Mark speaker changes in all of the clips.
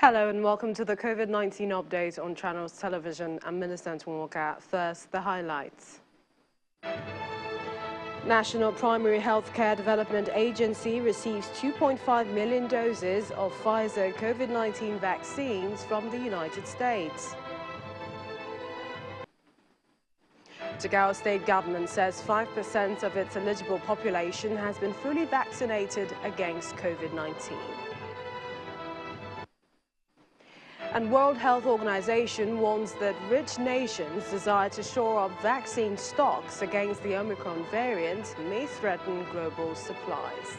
Speaker 1: Hello and welcome to the COVID-19 update on Channels Television. I'm Millicent Walker. First, the highlights. National Primary Healthcare Development Agency receives 2.5 million doses of Pfizer COVID-19 vaccines from the United States. Jigawa State government says 5% of its eligible population has been fully vaccinated against COVID-19. And World Health Organization warns that rich nations' desire to shore up vaccine stocks against the Omicron variant may threaten global supplies.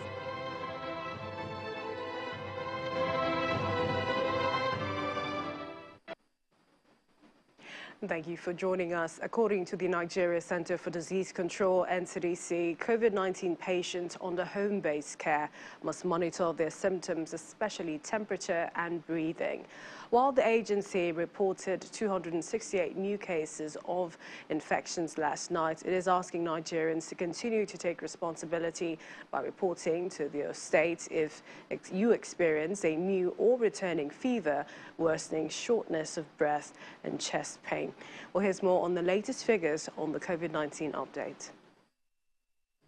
Speaker 1: Thank you for joining us. According to the Nigeria Center for Disease Control, NCDC, COVID-19 patients under home-based care must monitor their symptoms, especially temperature and breathing. While the agency reported 268 new cases of infections last night, it is asking Nigerians to continue to take responsibility by reporting to their state if you experience a new or returning fever, worsening shortness of breath and chest pain. Well, here's more on the latest figures on the COVID-19 update.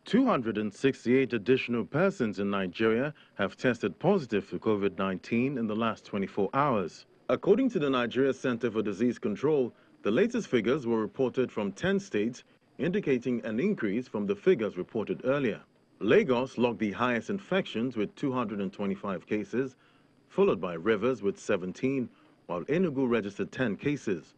Speaker 2: 268 additional persons in Nigeria have tested positive for COVID-19 in the last 24 hours. According to the Nigeria Center for Disease Control, the latest figures were reported from 10 states, indicating an increase from the figures reported earlier. Lagos logged the highest infections with 225 cases, followed by Rivers with 17, while Enugu registered 10 cases.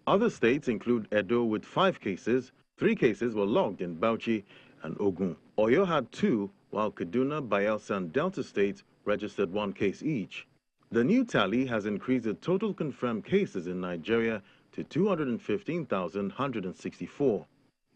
Speaker 2: Other states include Edo with 5 cases. 3 cases were logged in Bauchi and Ogun. Oyo had 2, while Kaduna, Bayelsa, and Delta states registered 1 case each. The new tally has increased the total confirmed cases in Nigeria to 215,164.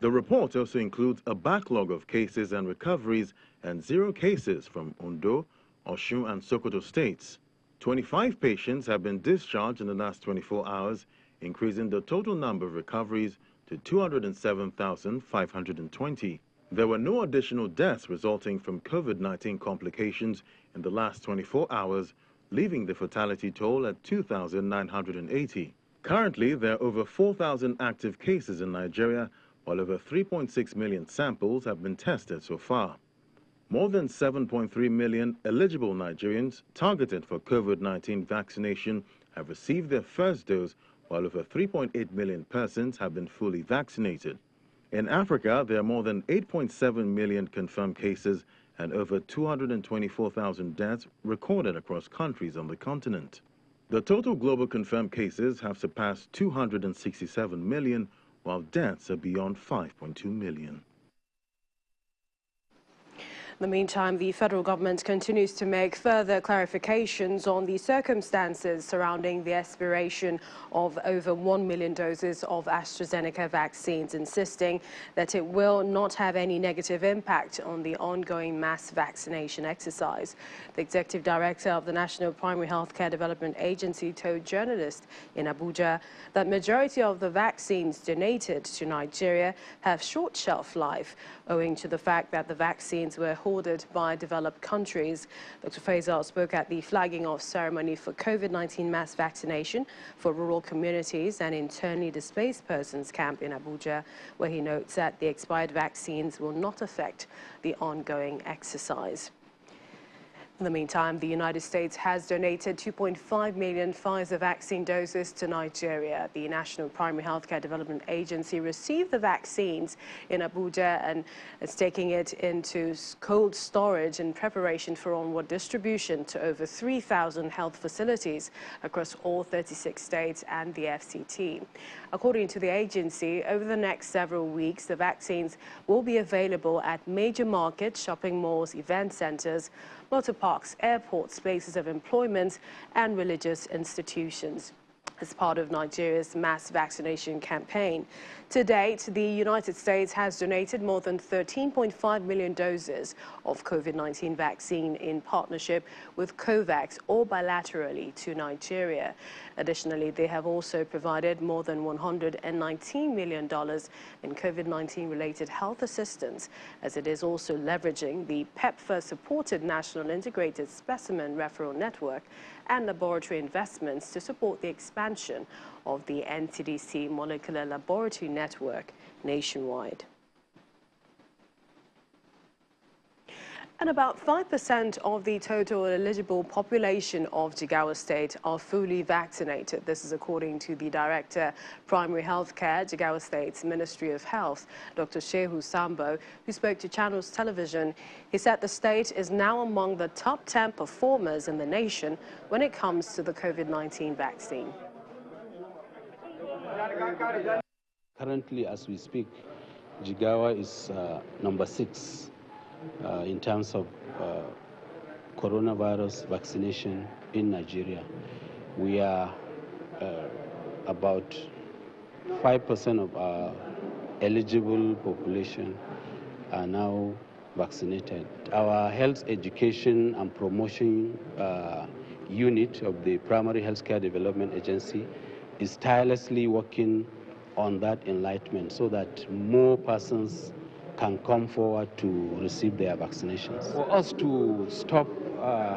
Speaker 2: The report also includes a backlog of cases and recoveries and 0 cases from Ondo, Osun, and Sokoto states. 25 patients have been discharged in the last 24 hours, increasing the total number of recoveries to 207,520. There were no additional deaths resulting from COVID-19 complications in the last 24 hours, leaving the fatality toll at 2,980. Currently, there are over 4,000 active cases in Nigeria, while over 3.6 million samples have been tested so far. More than 7.3 million eligible Nigerians targeted for COVID-19 vaccination have received their first dose, while over 3.8 million persons have been fully vaccinated. In Africa, there are more than 8.7 million confirmed cases and over 224,000 deaths recorded across countries on the continent. The total global confirmed cases have surpassed 267 million, while deaths are beyond 5.2 million.
Speaker 1: In the meantime, the federal government continues to make further clarifications on the circumstances surrounding the expiration of over 1 million doses of AstraZeneca vaccines, insisting that it will not have any negative impact on the ongoing mass vaccination exercise. The executive director of the National Primary Healthcare Development Agency told journalists in Abuja that majority of the vaccines donated to Nigeria have short shelf life, owing to the fact that the vaccines were ordered by developed countries. Dr. Faisal spoke at the flagging off ceremony for COVID-19 mass vaccination for rural communities and internally displaced persons camp in Abuja, where he notes that the expired vaccines will not affect the ongoing exercise. In the meantime, the United States has donated 2.5 million Pfizer vaccine doses to Nigeria. The National Primary Healthcare Development Agency received the vaccines in Abuja and is taking it into cold storage in preparation for onward distribution to over 3,000 health facilities across all 36 states and the FCT. According to the agency, over the next several weeks, the vaccines will be available at major markets, shopping malls, event centers, motor parks, airports, places of employment, and religious institutions. as part of Nigeria's mass vaccination campaign. To date, the United States has donated more than 13.5 million doses of COVID-19 vaccine in partnership with COVAX or bilaterally to Nigeria. Additionally, they have also provided more than $119 million in COVID-19 related health assistance, as it is also leveraging the PEPFAR-supported National Integrated Specimen Referral Network and laboratory investments to support the expansion of the NCDC molecular laboratory network nationwide. And about 5% of the total eligible population of Jigawa State are fully vaccinated. This is according to the Director, Primary Healthcare, Jigawa State's Ministry of Health, Dr. Shehu Sambo, who spoke to Channels Television. He said the state is now among the top 10 performers in the nation when it comes to the COVID-19 vaccine.
Speaker 3: Currently, as we speak, Jigawa is number 6. In terms of coronavirus vaccination in Nigeria. We are about 5% of our eligible population are now vaccinated. Our health education and promotion unit of the Primary Healthcare Development Agency is tirelessly working on that enlightenment so that more persons can come forward to receive their vaccinations. For us to stop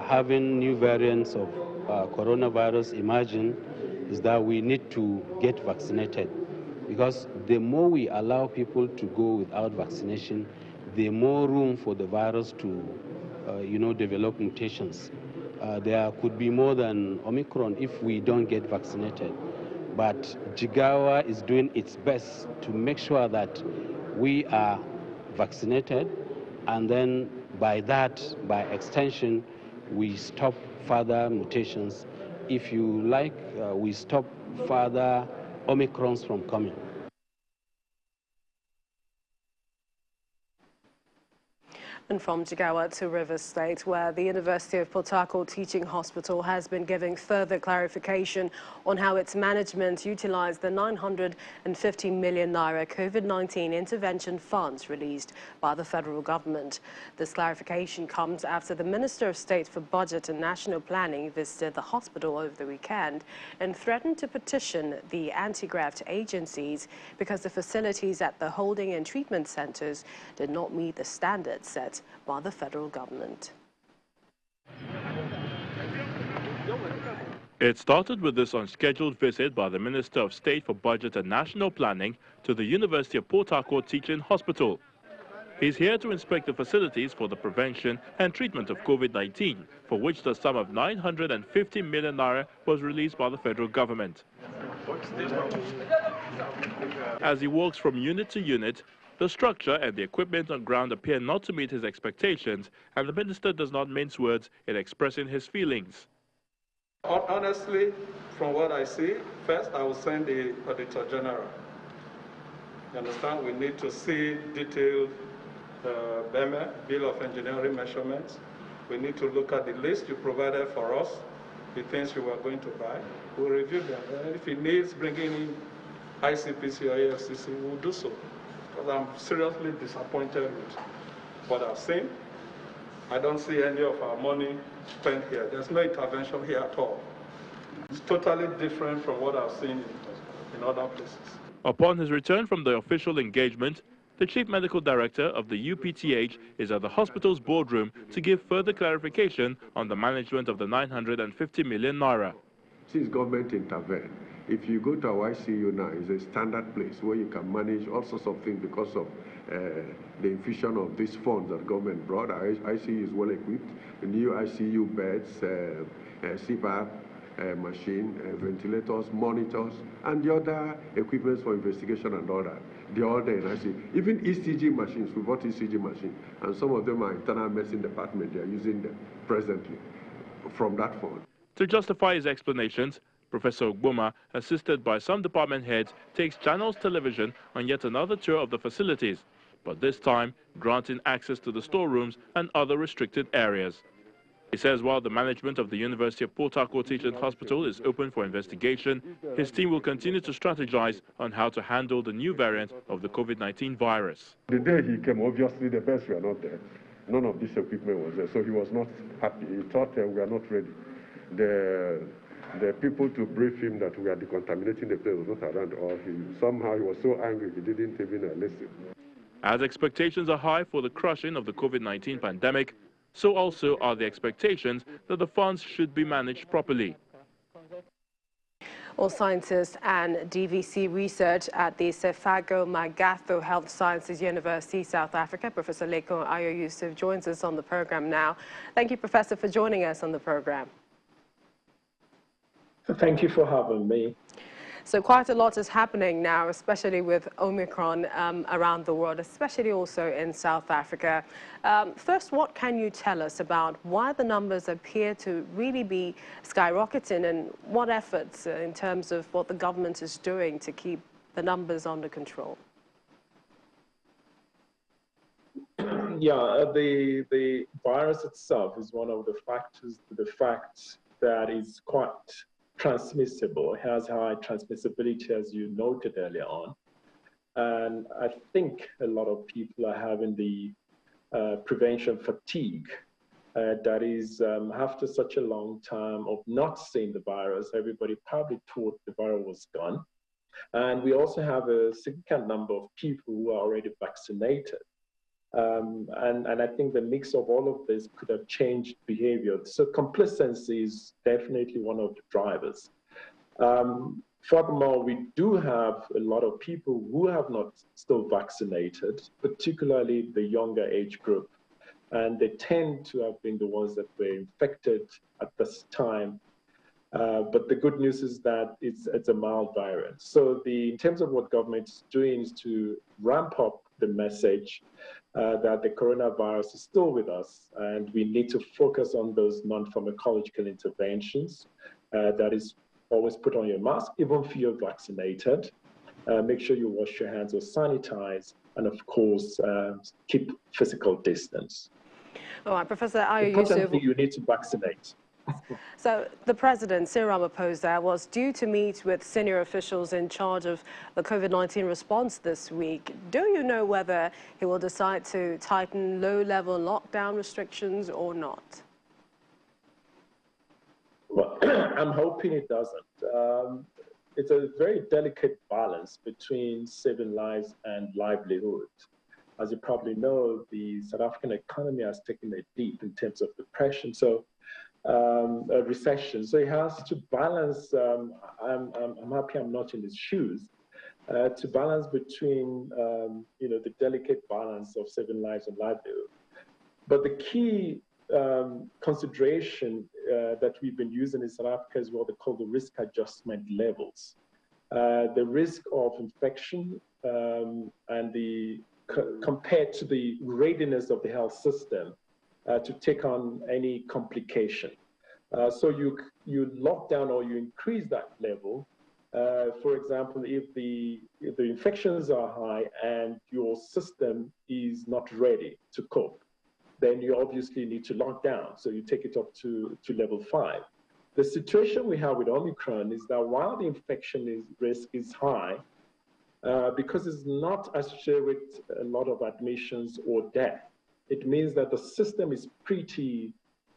Speaker 3: having new variants of coronavirus emerging is that we need to get vaccinated, because the more we allow people to go without vaccination, the more room for the virus to develop mutations. There could be more than Omicron if we don't get vaccinated. But Jigawa is doing its best to make sure that we are vaccinated, and then by extension, we stop further mutations. If you like, we stop further Omicrons from coming.
Speaker 1: And from Jigawa to Rivers State, where the University of Port Harcourt Teaching Hospital has been giving further clarification on how its management utilized the 950 million naira COVID-19 intervention funds released by the federal government. This clarification comes after the Minister of State for Budget and National Planning visited the hospital over the weekend and threatened to petition the anti-graft agencies because the facilities at the holding and treatment centers did not meet the standards set by the federal government.
Speaker 4: It started with this unscheduled visit by the Minister of State for Budget and National Planning to the University of Port Harcourt Teaching Hospital. He's here to inspect the facilities for the prevention and treatment of COVID-19, for which the sum of 950 million naira was released by the federal government. As he walks from unit to unit, the structure and the equipment on ground appear not to meet his expectations, and the minister does not mince words in expressing his feelings.
Speaker 5: Honestly, from what I see, first I will send the Auditor General. You understand? We need to see detailed BEME, Bill of Engineering Measurements. We need to look at the list you provided for us, the things you were going to buy. We'll review them. If it needs bringing in ICPC or AFCC, we'll do so. Because I'm seriously disappointed with what I've seen. I don't see any of our money spent here. There's no intervention here at all. It's totally different from what I've seen in other places.
Speaker 4: Upon his return from the official engagement, the Chief Medical Director of the UPTH is at the hospital's boardroom to give further clarification on the management of the 950 million naira.
Speaker 6: Since government intervened, if you go to our ICU now, it's a standard place where you can manage all sorts of things because of the infusion of these funds that government brought. Our ICU is well equipped, new ICU beds, CPAP machine, ventilators, monitors, and the other equipment for investigation and all that. They're all there in ICU. Even ECG machines, we bought ECG machines, and some of them are internal medicine department. They are using them presently from that fund.
Speaker 4: To justify his explanations, Professor Ogboma, assisted by some department heads, takes Channels Television on yet another tour of the facilities, but this time granting access to the storerooms and other restricted areas. He says while the management of the University of Port Harcourt Teaching Hospital is open for investigation, his team will continue to strategize on how to handle the new variant of the COVID-19 virus.
Speaker 6: The day he came, obviously the beds were not there. None of this equipment was there, so he was not happy. He thought we are not ready. The people to brief him that we are decontaminating the place was not around, or somehow he was so angry he didn't even listen.
Speaker 4: As expectations are high for the crushing of the COVID-19 pandemic, so also are the expectations that the funds should be managed properly.
Speaker 1: Well, scientists and DVC research at the Sefago Magatho Health Sciences University, South Africa, Professor Leko Ayo Yusuf, joins us on the program now. Thank you, Professor, for joining us on the program.
Speaker 7: Thank you for having me.
Speaker 1: So quite a lot is happening now, especially with Omicron around the world, especially also in South Africa. First, what can you tell us about why the numbers appear to really be skyrocketing, and what efforts in terms of what the government is doing to keep the numbers under control?
Speaker 7: Yeah, the virus itself is one of the factors, the fact that is quite transmissible. It has high transmissibility, as you noted earlier on. And I think a lot of people are having the prevention fatigue. That is, after such a long time of not seeing the virus, everybody probably thought the virus was gone. And we also have a significant number of people who are already vaccinated. And I think the mix of all of this could have changed behavior. So complacency is definitely one of the drivers. Furthermore, we do have a lot of people who have not still vaccinated, particularly the younger age group. And they tend to have been the ones that were infected at this time. But the good news is that it's a mild variant. So in terms of what government is doing is to ramp up the message that the coronavirus is still with us, and we need to focus on those non-pharmacological interventions. That is, always put on your mask, even if you're vaccinated. Make sure you wash your hands or sanitize, and of course, keep physical distance.
Speaker 1: All right, Professor Ayo Yusuf.
Speaker 7: Importantly, you need to vaccinate.
Speaker 1: So the President, Cyril Ramaphosa, was due to meet with senior officials in charge of the COVID-19 response this week. Do you know whether he will decide to tighten low-level lockdown restrictions or not?
Speaker 7: Well, I'm hoping it doesn't. It's a very delicate balance between saving lives and livelihood. As you probably know, the South African economy has taken a dip in terms of depression. So a recession. So he has to balance, I'm happy I'm not in his shoes, to balance between, the delicate balance of saving lives and livelihood. But the key consideration that we've been using in South Africa is what they call the risk adjustment levels. The risk of infection and compared to the readiness of the health system to take on any complication. So you lock down or you increase that level. For example, if the infections are high and your system is not ready to cope, then you obviously need to lock down. So you take it up to level 5. The situation we have with Omicron is that while the infection risk is high, because it's not associated with a lot of admissions or death, it means that the system is pretty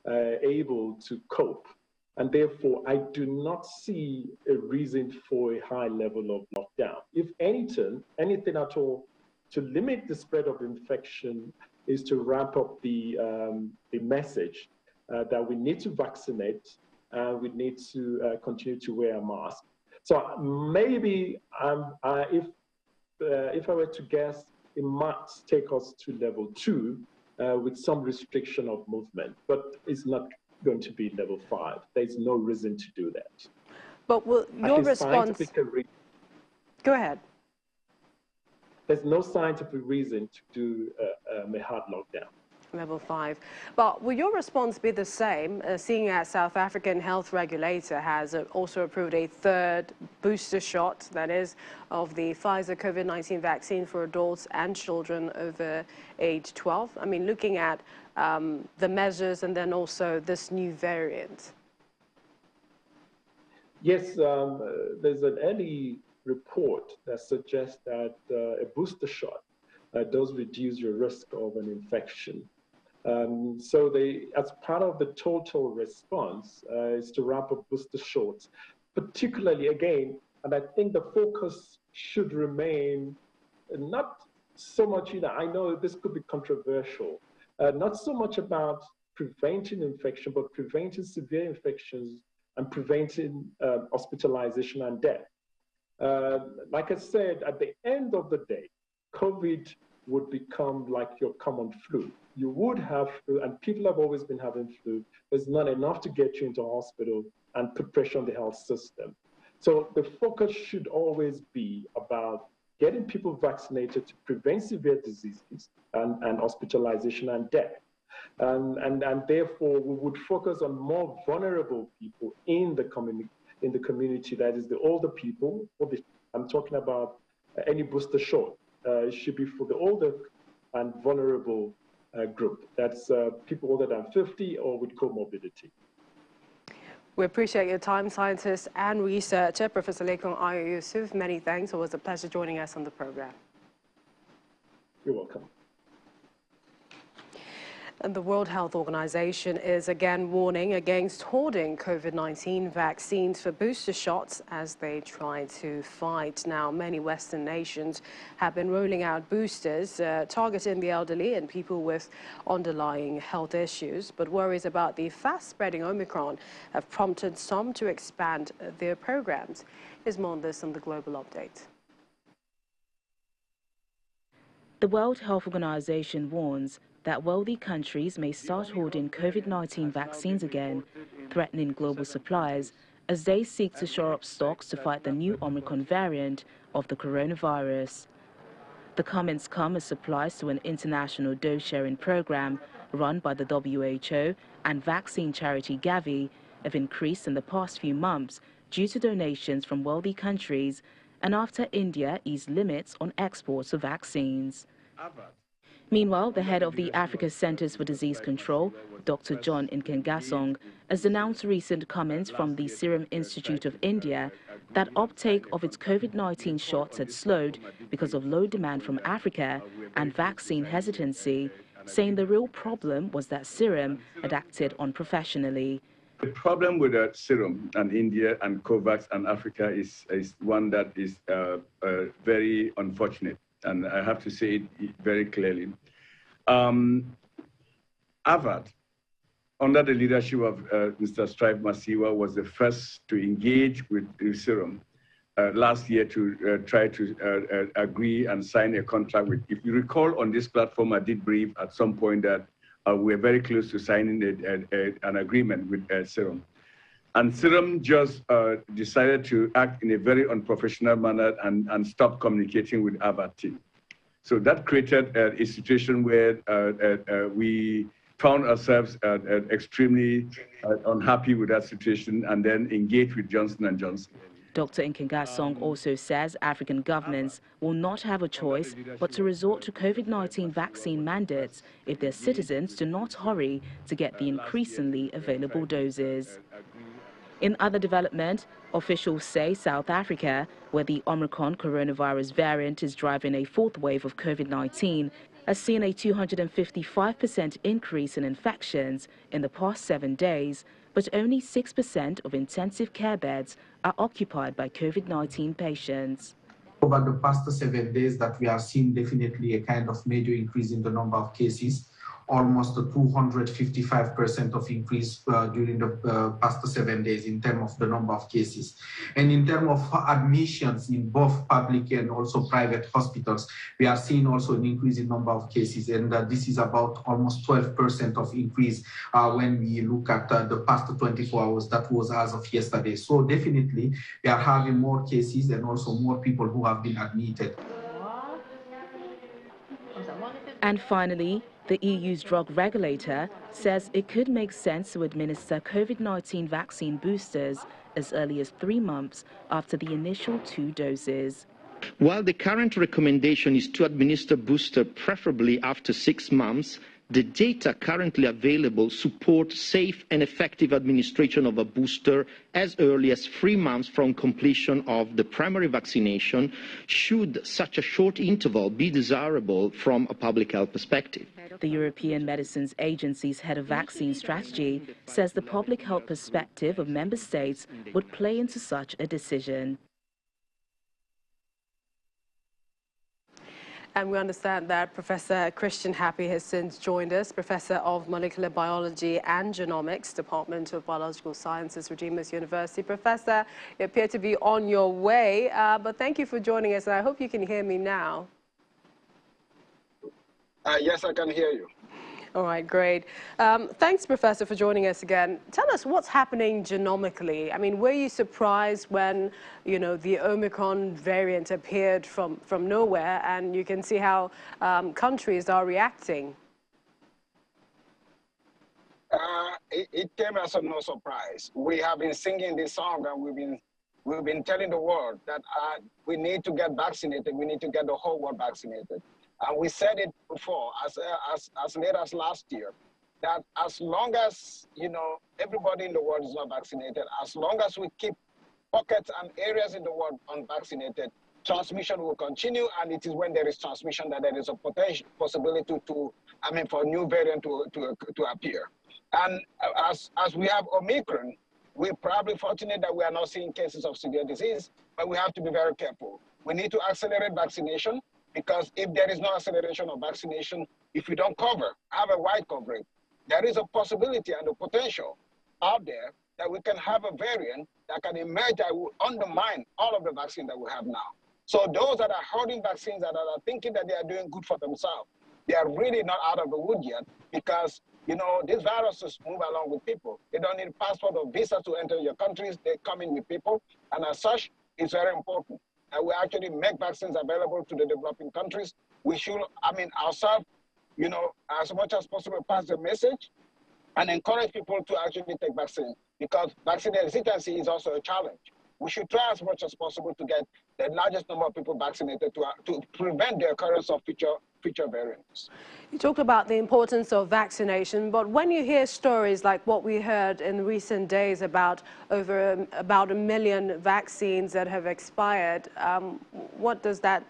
Speaker 7: able to cope. And therefore, I do not see a reason for a high level of lockdown. If anything at all, to limit the spread of infection is to ramp up the message that we need to vaccinate and we need to continue to wear a mask. So maybe if I were to guess, it might take us to level 2 with some restriction of movement, but it's not going to be level 5. There's no reason to do that.
Speaker 1: But will your response... Go ahead.
Speaker 7: There's no scientific reason to do a hard lockdown.
Speaker 1: level 5. But will your response be the same, seeing as South African health regulator has also approved a third booster shot, that is, of the Pfizer COVID-19 vaccine for adults and children over age 12? I mean, looking at the measures and then also this new variant.
Speaker 7: Yes, there's an early report that suggests that a booster shot does reduce your risk of an infection. So as part of the total response, is to ramp up booster shots, particularly again, and I think the focus should remain not so much, I know this could be controversial, not so much about preventing infection, but preventing severe infections and preventing hospitalization and death. Like I said, at the end of the day, COVID would become like your common flu. You would have flu, and people have always been having flu, but it's not enough to get you into hospital and put pressure on the health system. So the focus should always be about getting people vaccinated to prevent severe diseases and hospitalization and death. And therefore, we would focus on more vulnerable people in the community, that is the older people. I'm talking about any booster shot. It should be for the older and vulnerable group. That's people older than 50 or with comorbidity.
Speaker 1: We appreciate your time, scientist and researcher, Professor Lekon Ayo Yusuf. Many thanks. It was a pleasure joining us on the program.
Speaker 7: You're welcome.
Speaker 1: And the World Health Organization is again warning against hoarding COVID-19 vaccines for booster shots as they try to fight. Now, many Western nations have been rolling out boosters targeting the elderly and people with underlying health issues. But worries about the fast-spreading Omicron have prompted some to expand their programs. Here's more on this on the Global Update.
Speaker 8: The World Health Organization warns that wealthy countries may start hoarding COVID-19 vaccines again, threatening global supplies as they seek to shore up stocks to fight the new Omicron variant of the coronavirus. The comments come as supplies to an international dose-sharing program run by the WHO and vaccine charity Gavi have increased in the past few months due to donations from wealthy countries and after India eased limits on exports of vaccines. Meanwhile, the head of the Africa Centers for Disease Control, Dr. John Nkengasong, has denounced recent comments from the Serum Institute of India that uptake of its COVID-19 shots had slowed because of low demand from Africa and vaccine hesitancy, saying the real problem was that Serum had acted unprofessionally.
Speaker 9: The problem with Serum and India and COVAX and Africa is one that is very unfortunate. And I have to say it very clearly. Harvard, under the leadership of Mr. Strive Masiwa, was the first to engage with Serum last year to try to agree and sign a contract with. If you recall, on this platform, I did brief at some point that we're very close to signing an agreement with Serum. And Serum just decided to act in a very unprofessional manner and stop communicating with Harvard team. So that created a situation where we found ourselves extremely unhappy with that situation and then engaged with Johnson & Johnson.
Speaker 8: Dr. Nkengasong also says African governments will not have a choice but to resort to COVID-19 vaccine mandates if their citizens do not hurry to get the increasingly available doses. In other development, officials say South Africa, where the Omicron coronavirus variant is driving a fourth wave of COVID-19, has seen a 255% increase in infections in the past 7 days, but only 6% of intensive care beds are occupied by COVID-19 patients.
Speaker 10: Over the past 7 days that we are seeing definitely a kind of major increase in the number of cases, almost a 255% of increase during the past 7 days in terms of the number of cases. And in terms of admissions in both public and also private hospitals, we are seeing also an increase in number of cases. And this is about almost 12% of increase when we look at the past 24 hours, that was as of yesterday. So definitely we are having more cases and also more people who have been admitted.
Speaker 8: And finally, The EU's drug regulator says it could make sense to administer COVID-19 vaccine boosters as early as 3 months after the initial 2 doses.
Speaker 11: While the current recommendation is to administer booster preferably after 6 months, the data currently available support safe and effective administration of a booster as early as 3 months from completion of the primary vaccination, should such a short interval be desirable from a public health perspective.
Speaker 8: The European Medicines Agency's head of vaccine strategy says the public health perspective of member states would play into such a decision.
Speaker 1: And we understand that Professor Christian Happy has since joined us, Professor of Molecular Biology and Genomics, Department of Biological Sciences, Redeemers University. Professor, you appear to be on your way, but thank you for joining us, and I hope you can hear me now.
Speaker 12: Yes, I can hear you.
Speaker 1: All right, great. Thanks, Professor, for joining us again. Tell us what's happening genomically. I mean, were you surprised when, you know, the Omicron variant appeared from nowhere, and you can see how countries are reacting?
Speaker 12: It came as no surprise. We have been singing this song, and we've been telling the world that we need to get vaccinated. We need to get the whole world vaccinated. And we said it before, as late as last year, that as long as, you know, everybody in the world is not vaccinated, as long as we keep pockets and areas in the world unvaccinated, transmission will continue, and it is when there is transmission that there is a possibility for a new variant to appear. And as we have Omicron, we're probably fortunate that we are not seeing cases of severe disease, but we have to be very careful. We need to accelerate vaccination, because if there is no acceleration of vaccination, if we don't have a wide coverage, there is a possibility and a potential out there that we can have a variant that can emerge that will undermine all of the vaccine that we have now. So those that are holding vaccines that are thinking that they are doing good for themselves, they are really not out of the wood yet, because, you know, these viruses move along with people. They don't need passport or visa to enter your countries. They come in with people. And as such, it's very important that we actually make vaccines available to the developing countries. We should, ourselves, you know, as much as possible, pass the message and encourage people to actually take vaccine, because vaccine hesitancy is also a challenge. We should try as much as possible to get the largest number of people vaccinated to prevent the occurrence of future variants.
Speaker 1: You talked about the importance of vaccination, but when you hear stories like what we heard in recent days about about 1 million vaccines that have expired, what does that,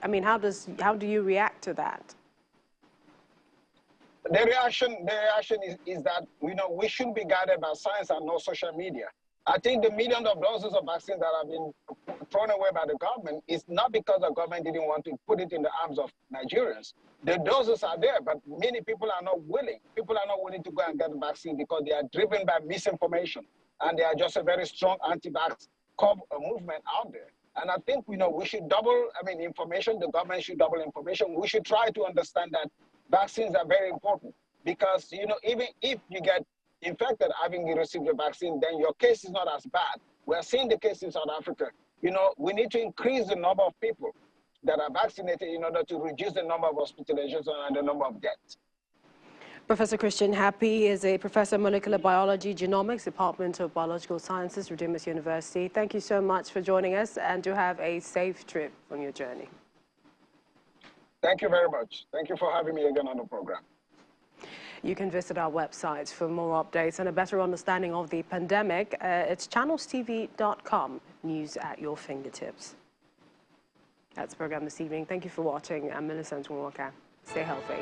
Speaker 1: I mean, how do you react to that?
Speaker 12: The reaction is that, you know, we should be guided by science and not social media. I think the millions of doses of vaccines that have been thrown away by the government is not because the government didn't want to put it in the arms of Nigerians. The doses are there, but many people are not willing. People are not willing to go and get the vaccine because they are driven by misinformation. And they are just a very strong anti-vax movement out there. And I think, you know, we should double, information. The government should double information. We should try to understand that vaccines are very important, because, you know, even if you get infected having received the vaccine, then your case is not as bad. We're seeing the case in South Africa. You know, we need to increase the number of people that are vaccinated in order to reduce the number of hospitalizations and the number of deaths.
Speaker 1: Professor Christian Happy is a professor of molecular biology, genomics, Department of Biological Sciences, Redeemers University. Thank you so much for joining us, and do have a safe trip on your journey.
Speaker 12: Thank you very much. Thank you for having me again on the program.
Speaker 1: You can visit our website for more updates and a better understanding of the pandemic. It's channelstv.com, news at your fingertips. That's the program this evening. Thank you for watching. I'm Millicent Nwaka. Stay healthy.